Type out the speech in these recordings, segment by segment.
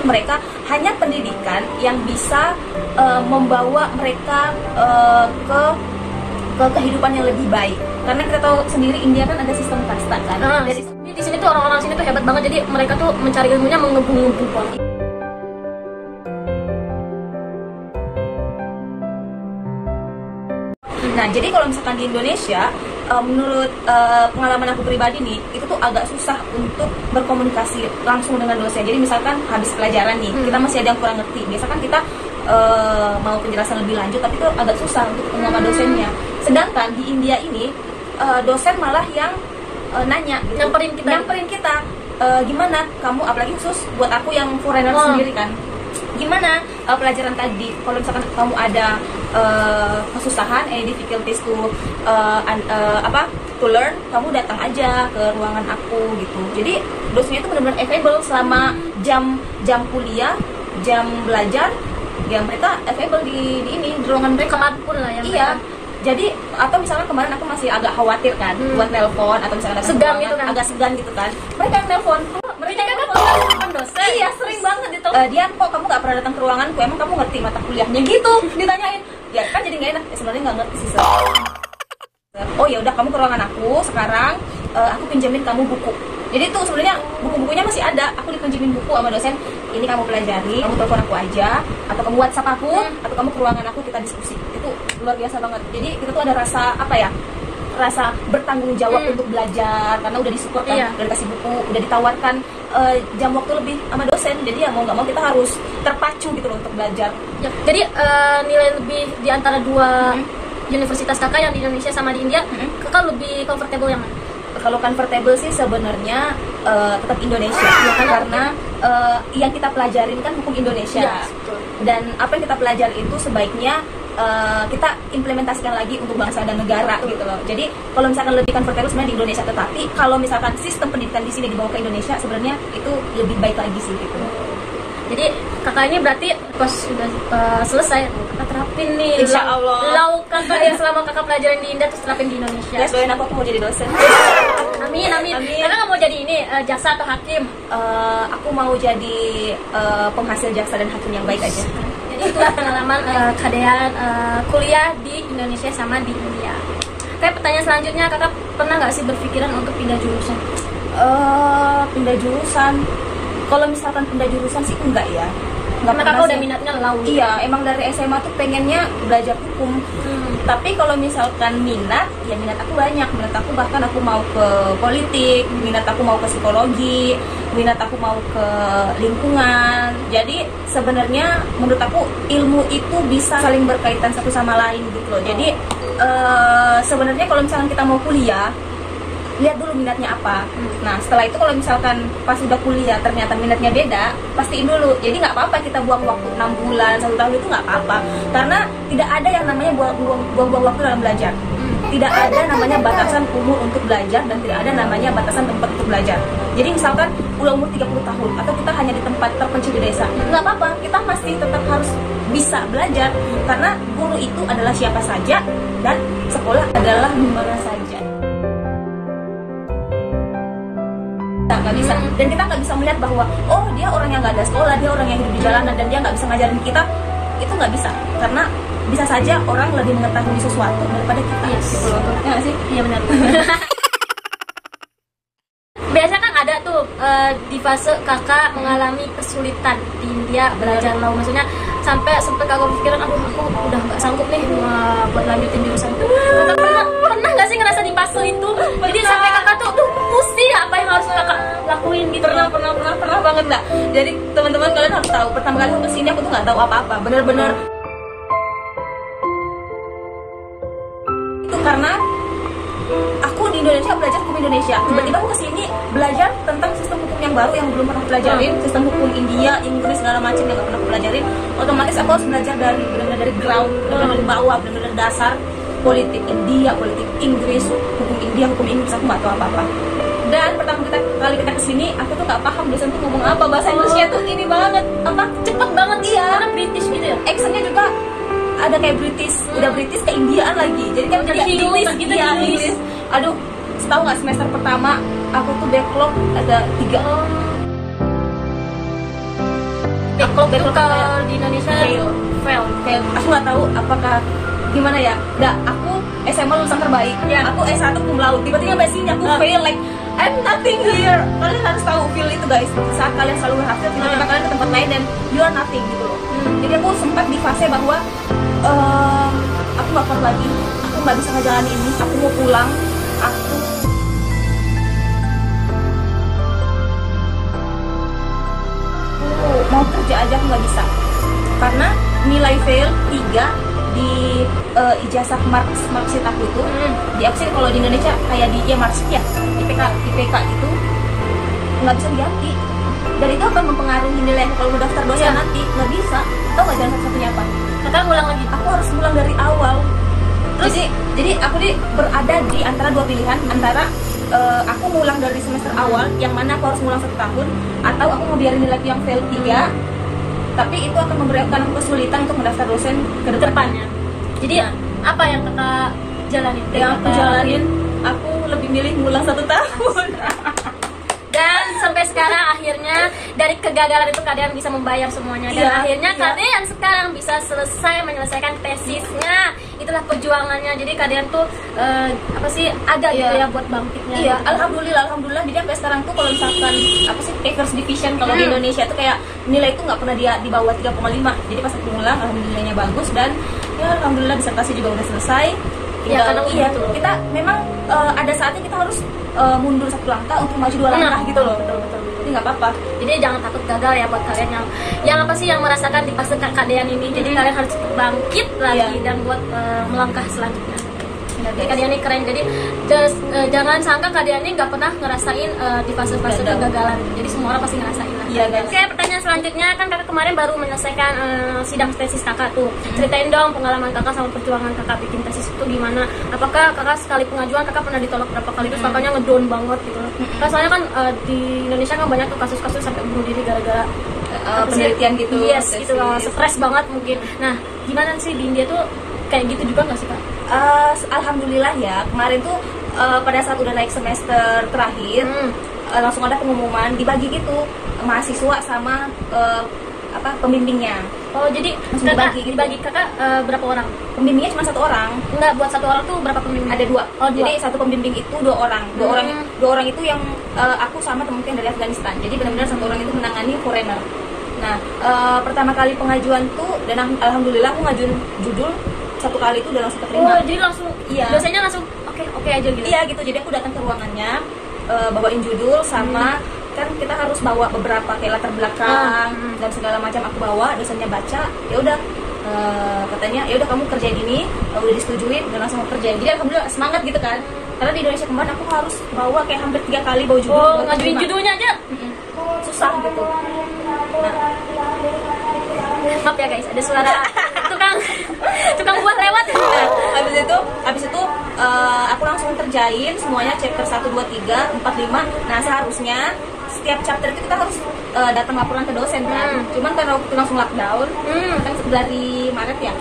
menurut mereka hanya pendidikan yang bisa membawa mereka ke kehidupan yang lebih baik. Karena kita tahu sendiri India kan ada sistem kasta kan. Jadi di sini tuh orang-orang sini tuh hebat banget, jadi mereka tuh mencari ilmunya mengebung-gebung. Nah, jadi kalau misalkan di Indonesia, menurut pengalaman aku pribadi nih, itu tuh agak susah untuk berkomunikasi langsung dengan dosen. Jadi misalkan habis pelajaran nih, kita masih ada yang kurang ngerti. Biasa kan kita mau penjelasan lebih lanjut, tapi itu agak susah untuk ketemu sama dosennya. Sedangkan di India ini, dosen malah yang nanya, gitu. nyamperin kita. Gimana kamu, apalagi khusus buat aku yang foreigner sendiri kan, gimana pelajaran tadi, kalau misalkan kamu ada kesusahan, difficulties to to learn, kamu datang aja ke ruangan aku gitu. Jadi dosennya itu benar-benar available selama jam kuliah, jam belajar, ya mereka available di ruangan mereka Kemanapun lah yang iya mereka. Jadi atau misalnya kemarin aku masih agak khawatir kan buat nelpon, atau misalnya segan gitu kan, agak segan gitu kan, mereka yang nelpon. Mereka kan dosen. Iya, sering banget ditelepon. Dian, kok kamu nggak pernah datang ke ruanganku? Emang kamu ngerti mata kuliahnya gitu? Ditanyain. Ya kan jadi nggak enak. Sebenarnya nggak ngerti sih. Oh ya udah, kamu ke ruangan aku sekarang. Aku pinjemin kamu buku. Jadi tuh sebenarnya buku-bukunya masih ada. Aku dipinjemin buku sama dosen. Ini kamu pelajari. Kamu telepon aku aja, atau kamu WhatsApp aku, atau kamu ke ruangan aku, kita diskusi. Itu luar biasa banget. Jadi kita tuh ada rasa rasa bertanggung jawab untuk belajar, karena udah disupport kan, udah dikasih buku, udah ditawarkan jam waktu lebih sama dosen. Jadi ya mau nggak mau kita harus terpacu gitu loh untuk belajar. Ya, jadi nilai lebih di antara dua universitas kakak yang di Indonesia sama di India, kakak lebih comfortable yang mana? Kalau comfortable sih sebenarnya tetap Indonesia, ya kan, karena yang kita pelajarin kan hukum Indonesia, dan apa yang kita pelajari itu sebaiknya kita implementasikan lagi untuk bangsa dan negara gitu loh. Jadi kalau misalkan lebih comfortable sebenarnya di Indonesia, tetapi kalau misalkan sistem pendidikan di sini dibawa ke Indonesia, sebenarnya itu lebih baik lagi sih gitu. Jadi kakak ini berarti pas sudah selesai kakak terapin nih, Insya Allah. Kakak yang selama kakak pelajaran di India terus terapin di Indonesia. Ya, doain aku mau jadi dosen. Amin. Kakak nggak mau jadi ini jaksa atau hakim? Aku mau jadi penghasil jaksa dan hakim yang baik aja. Jadi itulah pengalaman Kadean kuliah di Indonesia sama di India. Kayak pertanyaan selanjutnya, kakak pernah nggak sih berpikiran untuk pindah jurusan? Pindah jurusan. Kalau misalkan pindah jurusan sih enggak ya. Karena kakak udah minatnya laut. Iya, emang dari SMA tuh pengennya belajar hukum. Tapi kalau misalkan minat, ya minat aku banyak. Minat aku bahkan aku mau ke politik, minat aku mau ke psikologi, minat aku mau ke lingkungan. Jadi sebenarnya menurut aku ilmu itu bisa saling berkaitan satu sama lain gitu loh. Jadi sebenarnya kalau misalkan kita mau kuliah, lihat dulu minatnya apa. Nah setelah itu kalau misalkan pas udah kuliah ternyata minatnya beda, pastiin dulu. Jadi nggak apa-apa kita buang waktu 6 bulan, 1 tahun, itu nggak apa-apa. Karena tidak ada yang namanya buang-buang waktu dalam belajar. Tidak ada namanya batasan umur untuk belajar, dan tidak ada namanya batasan tempat untuk belajar. Jadi misalkan udah umur 30 tahun atau kita hanya di tempat terpencil di desa, nggak apa-apa, kita masih tetap harus bisa belajar. Karena guru itu adalah siapa saja, dan sekolah adalah di mana saja. Nggak bisa, dan kita nggak bisa melihat bahwa oh dia orang yang nggak ada sekolah, dia orang yang hidup di jalanan, dan dia nggak bisa ngajarin kita. Itu nggak bisa, karena bisa saja orang lebih mengetahui sesuatu daripada kita. Gitu loh. Ya nggak sih? Iya benar. Biasa kan ada tuh di fase kakak mengalami kesulitan di India belajar laut, maksudnya sampai kakak berpikiran aku udah nggak sanggup nih buat lanjutin jurusan. Kakak pernah nggak sih ngerasa di fase itu? Jadi sampai kakak tuh mesti apa yang harus kakak lakuin gitu? Pernah banget nggak? Jadi teman-teman kalian harus tahu, pertama kali aku kesini aku tuh nggak tahu apa-apa, bener-bener itu karena aku di Indonesia belajar hukum Indonesia, tiba-tiba aku kesini belajar tentang sistem hukum yang baru yang belum pernah pelajarin, sistem hukum India, Inggris, segala macam yang nggak pernah pelajarin. Otomatis aku harus belajar dari ground, dari bawah, benar-benar dasar politik India, politik Inggris, hukum India, hukum Inggris, aku nggak tahu apa-apa. Dan pertama kali kita kesini, aku tuh nggak paham dosen tuh ngomong apa, bahasa Inggrisnya tuh ini banget, cepet banget. Iya, karena British gitu ya. Accentnya juga ada kayak British, udah British ke Indiaan lagi. Jadi kan jadi Inggris gitu ya. Inggris. Aduh, tahu nggak semester pertama aku tuh backlog ada 3. Kalau itu backlock kalau kayak di Indonesia fail. fail. Kayak aku nggak tahu apakah gimana ya. Aku SMA lulusan terbaik. Ya. Aku S1 cum laude. Tiba-tiba sini aku fail like I'm nothing here. Kalian harus tahu feel itu guys. Saat kalian selalu berhasil, tiba-tiba kalian ke tempat lain dan you are nothing gitu loh. Jadi aku sempat di fase bahwa aku nggak kuat lagi. Aku nggak bisa ngejalanin ini. Aku mau pulang. Aku mau kerja aja aku nggak bisa karena nilai fail 3 di ijazah marksheet aku itu di aku sih kalau di Indonesia kayak di ya marksheet ya IPK itu nggak bisa diganti dan itu akan mempengaruhi nilai aku kalau mau daftar dosen nanti nggak bisa. Tahu nggak jalan satu-satunya apa? Kakak ngulang lagi. Aku harus mulai dari awal. Terus jadi aku berada di antara dua pilihan antara aku ngulang dari semester awal yang mana aku harus ngulang 1 tahun atau aku mau biarin nilai yang fail 3 tapi itu akan memberikan aku kesulitan untuk mendaftar dosen ke depannya. Jadi apa yang kakak jalanin? Yang aku jalanin, aku lebih milih ngulang 1 tahun. Dan sampai sekarang akhirnya dari kegagalan itu kalian bisa membayar semuanya dan akhirnya kalian sekarang bisa selesai menyelesaikan tesisnya. Itulah perjuangannya. Jadi kalian tuh ada gitu ya buat bangkitnya. Iya, gitu. alhamdulillah. Jadi sampai sekarang tuh kalau misalkan first division kalau di Indonesia tuh kayak nilai itu nggak pernah dia di bawah 3,5. Jadi pas aku ngulang alhamdulillahnya bagus dan ya alhamdulillah disertasi juga udah selesai. Kita memang ada saatnya kita harus mundur 1 langkah untuk maju 2 langkah gitu loh. Betul. Jadi nggak apa-apa. Jadi jangan takut gagal ya buat kalian yang apa sih yang merasakan di fase keadaan ini. Jadi kalian harus bangkit lagi dan buat melangkah selanjutnya. Jadi kalian ini keren. Jadi jangan sangka kalian ini nggak pernah ngerasain di fase-fase kegagalan. Jadi semua orang pasti ngerasain lah. Iya, guys. Oke, pertanyaan selanjutnya kan kakak kemarin baru menyelesaikan sidang tesis kakak tuh. Ceritain dong pengalaman kakak sama perjuangan kakak bikin tesis itu gimana? Apakah kakak sekali pengajuan kakak pernah ditolak berapa kali terus kakaknya ngedown banget gitu? Kan soalnya kan di Indonesia kan banyak tuh kasus-kasus sampai bunuh diri gara-gara penelitian gitu. Yes, gitu loh. Stres banget mungkin. Nah, gimana sih di India tuh kayak gitu juga nggak sih kak? Alhamdulillah ya kemarin tuh pada saat udah naik semester terakhir langsung ada pengumuman dibagi gitu mahasiswa sama pembimbingnya. Oh jadi kakak dibagi kakak berapa orang? Pembimbingnya cuma 1 orang. Enggak, buat 1 orang tuh berapa pembimbing? Ada 2. Oh, 2. Jadi 1 pembimbing itu 2 orang. 2 orang itu yang aku sama temen yang dari Afghanistan. Jadi benar-benar 1 orang itu menangani foreigner. Nah pertama kali pengajuan tuh dan alhamdulillah aku ngajuin judul 1 kali itu udah langsung keterima. Oh jadi langsung biasanya langsung oke aja gitu. Iya gitu. Jadi aku datang ke ruangannya bawain judul sama kan kita harus bawa beberapa kayak latar belakang dan segala macam aku bawa, dosennya baca, ya udah katanya ya udah kamu kerjain ini, udah disetujuin dan langsung mau kerjain. Jadi alhamdulillah semangat gitu kan. Karena di Indonesia kemarin aku harus bawa kayak hampir 3 kali bawa judul. Oh, ngajuin judulnya aja. Susah gitu. Maaf ya guys, ada suara tukang buah lewat. Nah, habis itu aku langsung kerjain semuanya chapter 1, 2, 3, 4, 5. Nah, seharusnya setiap chapter itu kita harus datang laporan ke dosen kan. Cuman karena waktu itu langsung lockdown, kan dari Maret ya.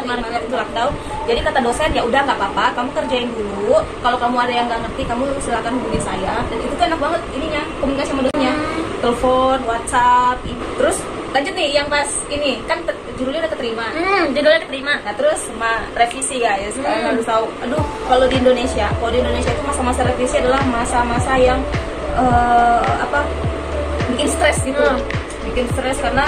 Maret itu lockdown. Jadi kata dosen ya udah nggak apa-apa, kamu kerjain dulu. Kalau kamu ada yang nggak ngerti, kamu silakan hubungi saya. Dan itu tuh enak banget ininya, komunikasi sama dosennya. Telepon, WhatsApp, terus lanjut nih yang pas ini kan judulnya udah keterima. Judulnya keterima. Nah terus sama revisi guys. Kalian harus tahu. Aduh kalau di Indonesia itu masa-masa revisi adalah masa-masa yang bikin stres gitu. Bikin stres karena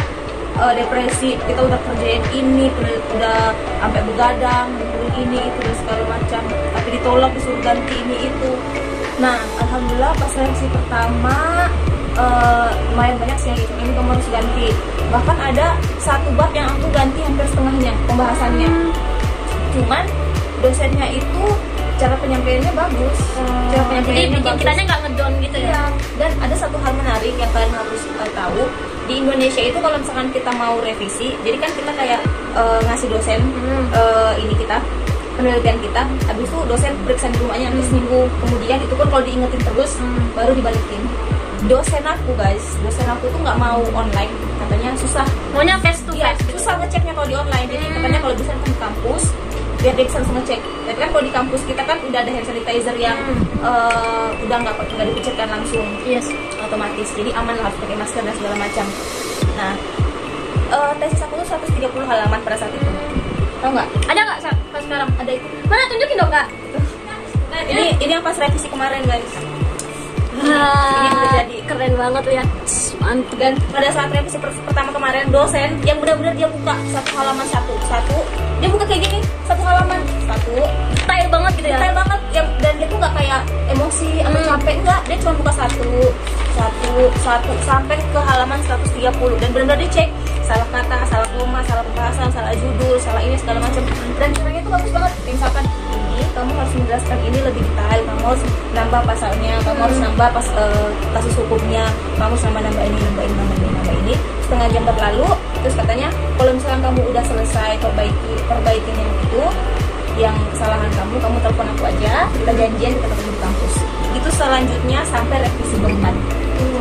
depresi. Kita udah kerjain ini, udah sampai begadang, ini itu dan segala macam. Tapi ditolak disuruh ganti ini itu. Nah alhamdulillah pas revisi pertama lumayan banyak sih yang gitu, ini kamu harus ganti. Bahkan ada 1 bab yang aku ganti hampir setengahnya pembahasannya. Cuman dosennya itu cara penyampaiannya bagus. Cara penyampaiannya jadi bikin kitanya nggak ngedown gitu ya. Dan ada satu hal menarik yang kalian harus tahu. Di Indonesia itu kalau misalkan kita mau revisi, jadi kan kita kayak ngasih dosen ini kita penelitian kita, habis itu dosen periksa di rumahnya nanti seminggu kemudian itu pun kalau diingetin terus baru dibalikin. Dosen aku tuh nggak mau online, katanya susah. Maunya face to face. Susah ngeceknya kalau di online. Jadi katanya kalau dosen kan di kampus biar dia bisa langsung ngecek. Tapi kan kalau di kampus kita kan udah ada hand sanitizer yang udah nggak dipecetkan langsung, yes, otomatis. Jadi aman lah, harus pakai masker dan segala macam. Nah tesis aku tuh 130 halaman pada saat itu. Tahu nggak? Ada nggak sekarang? Ada itu. Mana tunjukin dong kak. Ini yang pas revisi kemarin guys. Ini yang udah jadi. Keren banget lihat. Mantap. Dan pada saat revisi pertama kemarin, dosen yang benar-benar dia buka satu halaman satu, dia buka kayak gini, satu halaman satu, Style banget gitu ya. detail banget yang, dan dia tuh nggak kayak emosi atau capek, enggak, dia cuma buka satu sampai ke halaman 130 dan benar-benar dicek salah kata, salah koma, salah pembahasan, salah judul, salah ini segala macam, dan caranya tuh bagus banget. Misalkan ini kamu harus menjelaskan ini lebih detail, kamu harus nambah pasalnya, kamu harus nambah kasus hukumnya, kamu harus nambah ini, nambah ini. Setengah jam berlalu, terus katanya kalau misalkan kamu udah selesai perbaikin yang itu, yang kesalahan kamu telepon aku aja, kita janjian, kita ketemu di kampus. Itu selanjutnya sampai revisi keempat.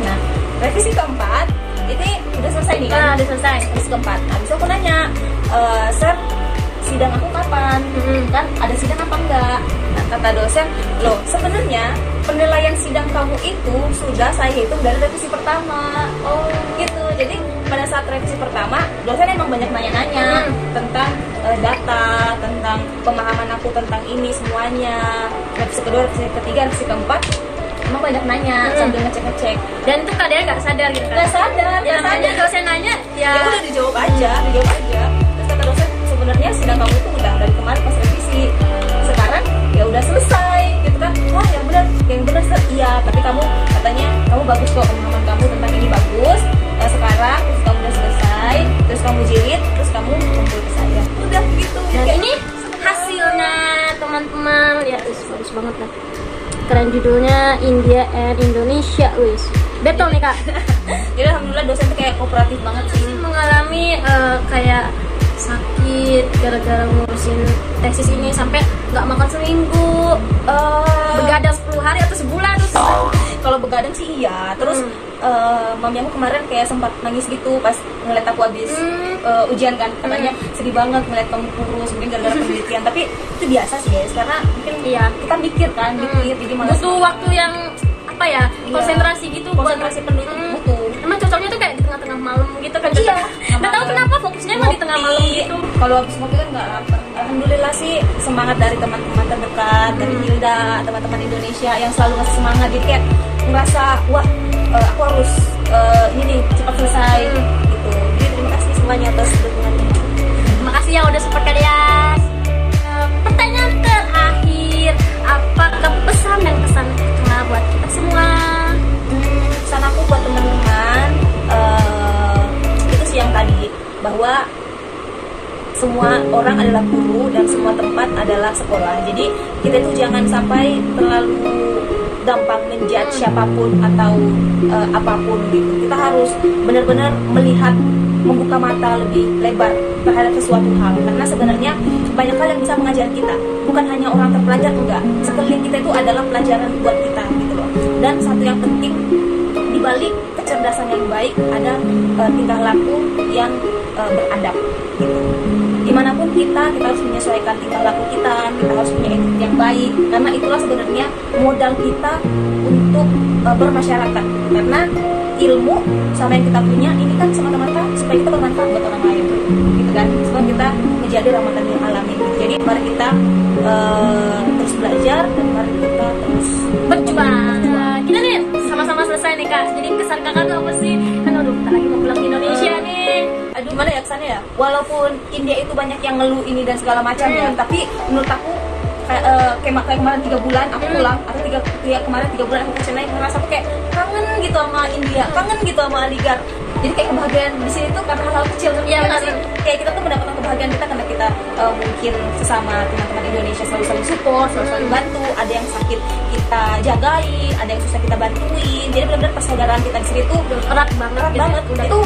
Nah, revisi keempat ini udah selesai nih kan? Nah, udah selesai. Revisi keempat. Nah, bisa aku nanya, Sir, sidang aku kapan? Kan ada sidang apa enggak? Nah, kata dosen, loh sebenarnya penilaian sidang kamu itu sudah saya hitung dari revisi pertama. Oh gitu. Jadi pada saat revisi pertama, dosen emang banyak nanya-nanya tentang data, tentang pemahaman aku tentang ini semuanya. Revisi kedua, revisi ketiga, revisi keempat, emang banyak nanya sambil ngecek-ngecek. Dan itu kalian nggak sadar gitu kan? Nggak sadar. Ya namanya dosen nanya ya Udah dijawab aja. Terus kata dosen, sebenarnya sidang kamu itu udah dari kemarin pas revisi. Sekarang ya udah selesai gitu kan. Wah yang benar Sir. Iya, tapi katanya kamu bagus kok, pemahaman kamu tentang ini bagus. Sekarang terus kamu udah selesai, terus kamu jilid, terus kamu kumpul ke saya. Udah gitu. Dan ini hasilnya teman-teman ya, bagus banget lah. Keren, judulnya India and Indonesia, wis. Betul nih kak. Jadi alhamdulillah dosen tuh kayak kooperatif banget sih. Mengalami kayak sakit gara-gara ngurusin tesis ini sampai nggak makan seminggu, begadang 10 hari atau sebulan terus. Kalau begadang sih iya. Terus mami aku kemarin kayak sempat nangis gitu pas ngeliat aku habis ujian kan, katanya sedih banget ngeliat kamu kurus mungkin gara-gara penelitian. Tapi itu biasa sih guys, karena mungkin Iya. kita mikir kan, jadi malas. Butuh waktu yang apa ya, konsentrasi gitu, konsentrasi penuh itu butuh. Emang cocoknya tuh kayak di tengah-tengah malam gitu kan. Iya. Nggak tahu kenapa fokusnya emang di tengah malam gitu. Kalau habis ngopi kan nggak lapar. Alhamdulillah sih semangat dari teman-teman terdekat, dari Hilda, teman-teman Indonesia yang selalu ngasih semangat. Jadi kayak ngerasa wah aku harus ini nih cepat selesai gitu. Jadi terima kasih semuanya atas dukungannya. Terima kasih yang udah support kalian. Pertanyaan terakhir, apakah pesan dan kesan terkenal buat kita semua? Pesan aku buat teman-teman itu sih yang tadi, bahwa semua orang adalah guru dan semua tempat adalah sekolah. Jadi kita itu jangan sampai terlalu gampang menjudge siapapun atau apapun gitu. Kita harus benar-benar melihat, membuka mata lebih lebar terhadap sesuatu hal, karena sebenarnya banyak hal yang bisa mengajar kita, bukan hanya orang terpelajar, enggak, sekeliling kita itu adalah pelajaran buat kita gitu loh. Dan satu yang penting, di balik kecerdasan yang baik ada tingkah laku yang beradab gitu. Dimanapun kita harus menyesuaikan tingkah laku kita harus punya etika yang baik, karena itulah sebenarnya modal kita untuk bermasyarakat. Karena ilmu sama yang kita punya ini kan semata-mata supaya kita bermanfaat buat orang lain gitu kan, supaya kita menjadi rahmatan lil alamin gitu. Jadi mari kita terus belajar dan mari kita terus berjuang. Kita nih sama-sama selesai nih kak. Jadi kesan kakak tuh apa sih? Kan udah bentar lagi mau pulang ke Indonesia nih. Aduh, mana ya kesannya ya? Walaupun India itu banyak yang ngeluh ini dan segala macam ya, tapi menurut aku kayak kemarin 3 bulan aku pulang, atau kemarin 3 bulan aku ke Chennai, ngerasa aku kayak kangen gitu sama India, kangen gitu sama Aligarh. Jadi kayak kebahagiaan di sini tuh karena hal-hal kecil tuh, ya nggak sih? Kayak kita tuh mendapatkan kebahagiaan kita karena kita mungkin sesama teman-teman Indonesia selalu support, selalu bantu. Ada yang sakit kita jagain, ada yang susah kita bantuin. Jadi benar-benar persaudaraan kita di sini tuh erat banget. Itu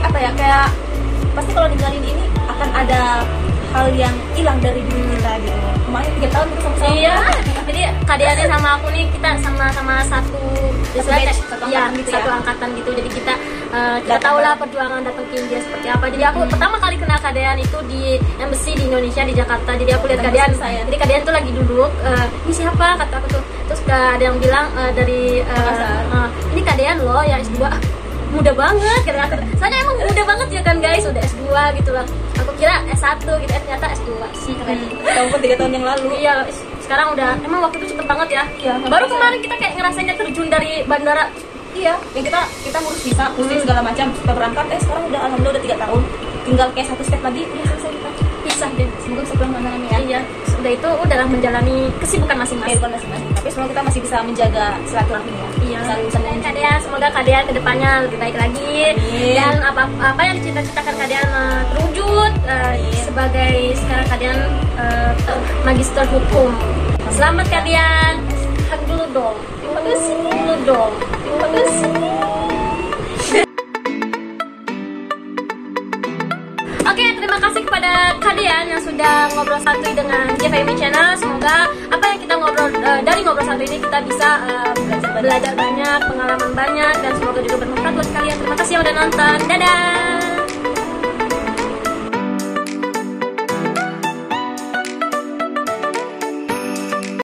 apa ya, kayak pasti kalau ninggalin ini akan ada hal yang hilang dari diri kita gitu. Kemarin 3 tahun kita sama-sama. Iya. Jadi Kadiannya sama aku nih, kita sama-sama satu angkatan gitu. Jadi kita tahu lah perjuangan datang ke India seperti apa. Jadi aku pertama kali kenal Kadian itu di embassy di Indonesia di Jakarta. Jadi aku lihat Kadian. Jadi Kadian tuh lagi duduk. Ini siapa? Kata aku tuh. Terus ada yang bilang dari ini Kadian loh yang S2. muda banget kata aku. Soalnya emang muda banget ya kan guys, udah S2 gitu lah. Aku kira S1 gitu, ternyata S2 sih keren. Tahun 3 tahun yang lalu. Iya, sekarang udah emang waktu itu cepet banget ya. Iya, Baru kemarin kita kayak ngerasainnya terjun dari bandara. Iya, yang kita ngurus visa, ngurus segala macam, kita berangkat, sekarang udah alhamdulillah udah 3 tahun. Tinggal kayak 1 step lagi, udah selesai kita. Pisah deh. Semoga bisa pulang mana ya. Iya, sudah itu udahlah menjalani kesibukan masing-masing. Kehidupan masing-masing. Tapi semoga kita masih bisa menjaga silaturahmi ya. Iya. Saling saling. Kadean, semoga Kadean kedepannya lebih baik lagi. Amin. Dan apa yang dicita-citakan Kadean terwujud. Sebagai sekarang Kadean magister hukum. Selamat Kadean. Hak dulu dong. Terima kasih. Dulu dong. Terima kasih. Oke, terima kasih kepada Kadean yang sudah ngobrol santuy dengan JFMI Channel. Semoga apa yang kita ngobrol dari ngobrol santuy ini kita bisa belajar banyak, pengalaman banyak, dan semoga juga bermanfaat buat kalian. Terima kasih yang udah nonton. Dadah.